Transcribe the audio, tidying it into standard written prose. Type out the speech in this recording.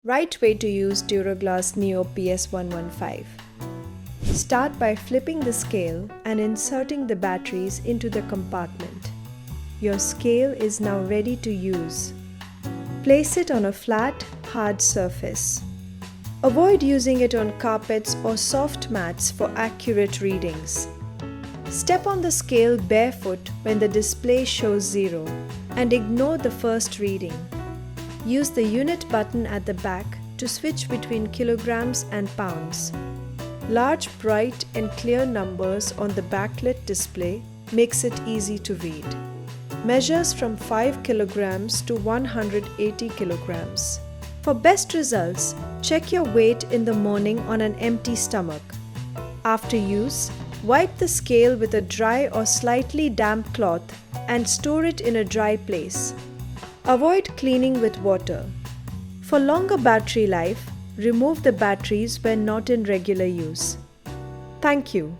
Right way to use Dura-Glass Neo PS115. Start by flipping the scale and inserting the batteries into the compartment. Your scale is now ready to use. Place it on a flat, hard surface. Avoid using it on carpets or soft mats for accurate readings. Step on the scale barefoot when the display shows 0 and ignore the first reading. Use the unit button at the back to switch between kilograms and pounds. Large, bright and clear numbers on the backlit display makes it easy to read. Measures from 5 kilograms to 180 kilograms. For best results, check your weight in the morning on an empty stomach. After use, wipe the scale with a dry or slightly damp cloth and store it in a dry place. Avoid cleaning with water. For longer battery life, remove the batteries when not in regular use. Thank you.